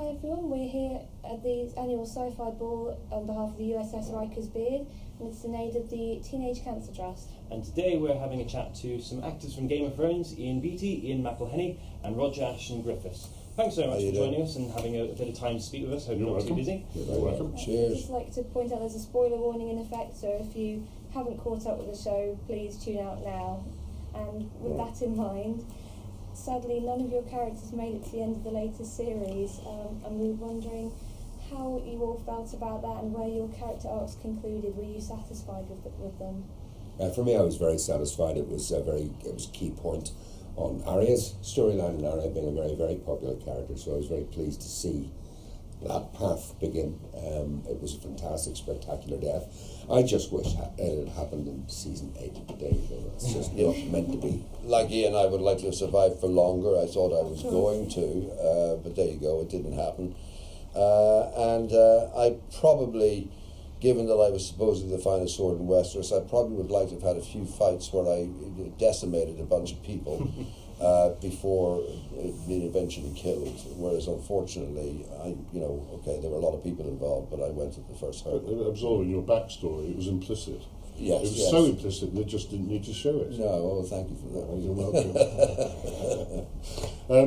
Hi everyone, we're here at the annual Sci-Fi Ball on behalf of the USS Rikers Beard, and it's in aid of the Teenage Cancer Trust. And today we're having a chat to some actors from Game of Thrones, Ian Beattie, Ian McElhenney and Roger Ashton Griffiths. Thanks so much for joining us and having a bit of time to speak with us. Hope you're not too busy. You're very welcome. Cheers. I'd just like to point out there's a spoiler warning in effect, so if you haven't caught up with the show, please tune out now. And with that in mind, sadly none of your characters made it to the end of the latest series, and we were wondering how you all felt about that and where your character arcs concluded. Were you satisfied with them? For me, I was very satisfied. It was a key point on Arya's storyline, and Arya being a very, very popular character, so I was very pleased to see that path begin. It was a fantastic, spectacular death. I just wish it had happened in season 8 of the day. It's just not meant to be. Like Ian, I would like to have survived for longer. I thought I was going to, but there you go, it didn't happen. I probably, given that I was supposedly the finest sword in Westeros, I probably would like to have had a few fights where I decimated a bunch of people before being eventually killed. Whereas unfortunately, there were a lot of people involved, but I went at the first hurdle. Absorbing your backstory, it was implicit. Yes, it was so implicit they just didn't need to show it. No, well, thank you for that. Oh, you're welcome.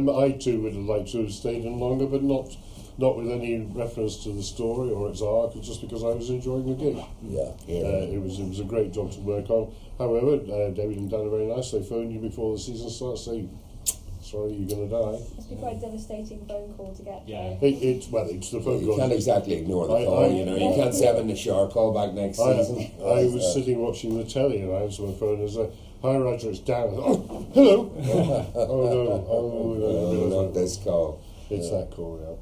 I too would have liked to have stayed in longer, but not with any reference to the story or its arc, just because I was enjoying the gig. It was a great job to work on. However, David and Dan are very nice. They phoned you before the season starts saying, sorry, you're going to die. It must be quite a devastating phone call to get. It's the phone call. You can't exactly ignore the call, you can't say I'm in the shower, call back next season. I was sitting watching the telly and I answered my phone and said, hi Roger, it's Dan. Oh, hello! No, not this call. It's that call, yeah.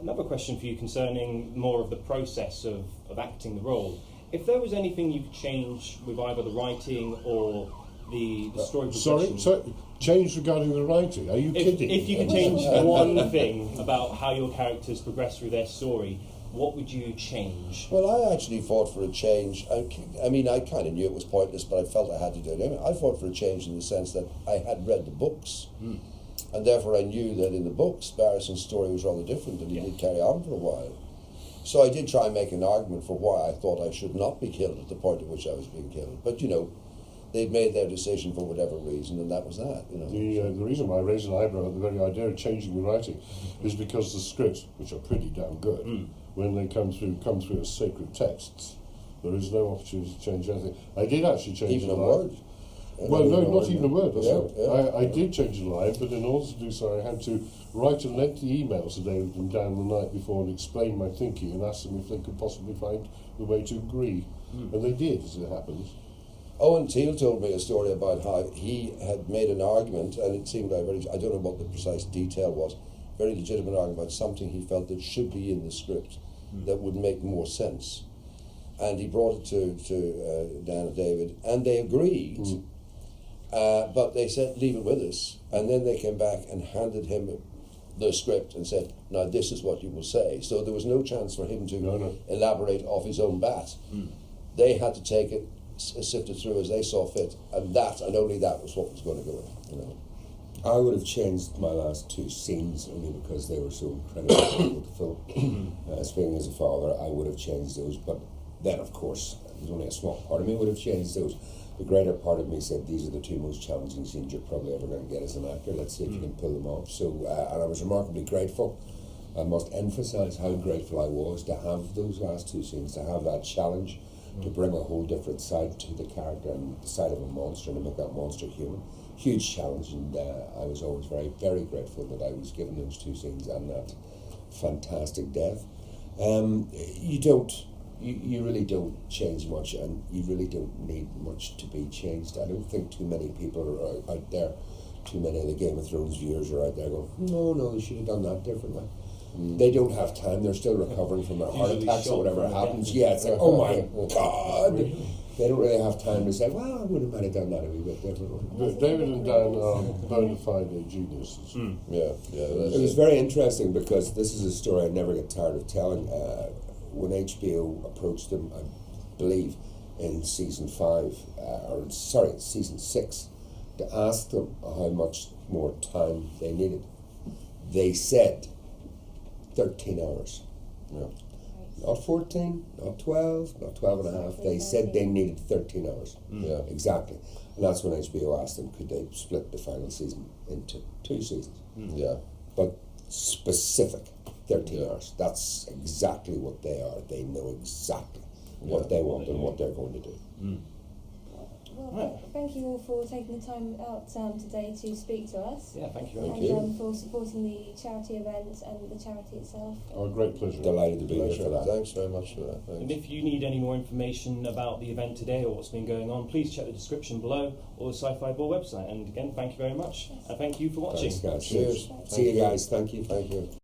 Another question for you concerning more of the process of acting the role. If there was anything you could change with either the writing or the story progression... Sorry, change regarding the writing? Are you kidding? If you could change one thing about how your characters progress through their story, what would you change? Well, I actually fought for a change. I mean, I kind of knew it was pointless, but I felt I had to do it anyway. I fought for a change in the sense that I had read the books. And therefore I knew that in the books, Barrison's story was rather different and he did carry on for a while. So I did try and make an argument for why I thought I should not be killed at the point at which I was being killed. But, they'd made their decision for whatever reason, and that was that. The reason why I raised an eyebrow at the very idea of changing the writing is because the scripts, which are pretty damn good, when they come through as sacred texts, there is no opportunity to change anything. I did actually change even a word. Well, no, not even a word. I did change a line, but in order to do so, I had to write a lengthy email to David and Dan the night before and explain my thinking and ask them if they could possibly find the way to agree. And they did, as it happens. Owen Teale told me a story about how he had made an argument, and it seemed like I don't know what the precise detail was, very legitimate argument about something he felt that should be in the script that would make more sense. And he brought it to Dan and David, and they agreed. But they said, leave it with us. And then they came back and handed him the script and said, now this is what you will say. So there was no chance for him to elaborate off his own bat. They had to take it, sift it through as they saw fit, and that, and only that, was what was going to go in. I would have changed my last 2 scenes only because they were so incredibly good to film. Speaking as a father, I would have changed those, but then of course, there's only a small part of me would have changed those. The greater part of me said, these are the 2 most challenging scenes you're probably ever going to get as an actor. Let's see if you can pull them off. So, and I was remarkably grateful. I must emphasise how grateful I was to have those last 2 scenes, to have that challenge, to bring a whole different side to the character and the side of a monster and to make that monster human. Huge challenge, and I was always very, very grateful that I was given those 2 scenes and that fantastic death. You really don't change much, and you really don't need much to be changed. I don't think too many people are out there, too many of the Game of Thrones viewers are out there going, no, you should have done that differently. They don't have time, they're still recovering from their heart attacks or whatever happens. Yeah, it's like, oh my God! They don't really have time to say, well, I would have might have done that a wee bit differently. But David and Dan are bona fide geniuses. It was very interesting because this is a story I never get tired of telling. When HBO approached them, I believe, in season 6, to ask them how much more time they needed, they said 13 hours. Yeah. Not 14, not 12, not 12 and a half. They said they needed 13 hours. Yeah. Exactly. And that's when HBO asked them, could they split the final season into 2 seasons? Yeah. But specific, 13 hours. That's exactly what they are. They know exactly what they want and what they're going to do. Well, thank you all for taking the time out today to speak to us. Yeah, thank you very much. And for supporting the charity event and the charity itself. Oh, great pleasure. Delighted to be here for that. Thanks very much for that. Thanks. And if you need any more information about the event today or what's been going on, please check the description below or the SFBall website. And again, thank you very much. And thank you for watching. Thanks, guys. Cheers. See you guys. Thank you. Thank you. Thank you.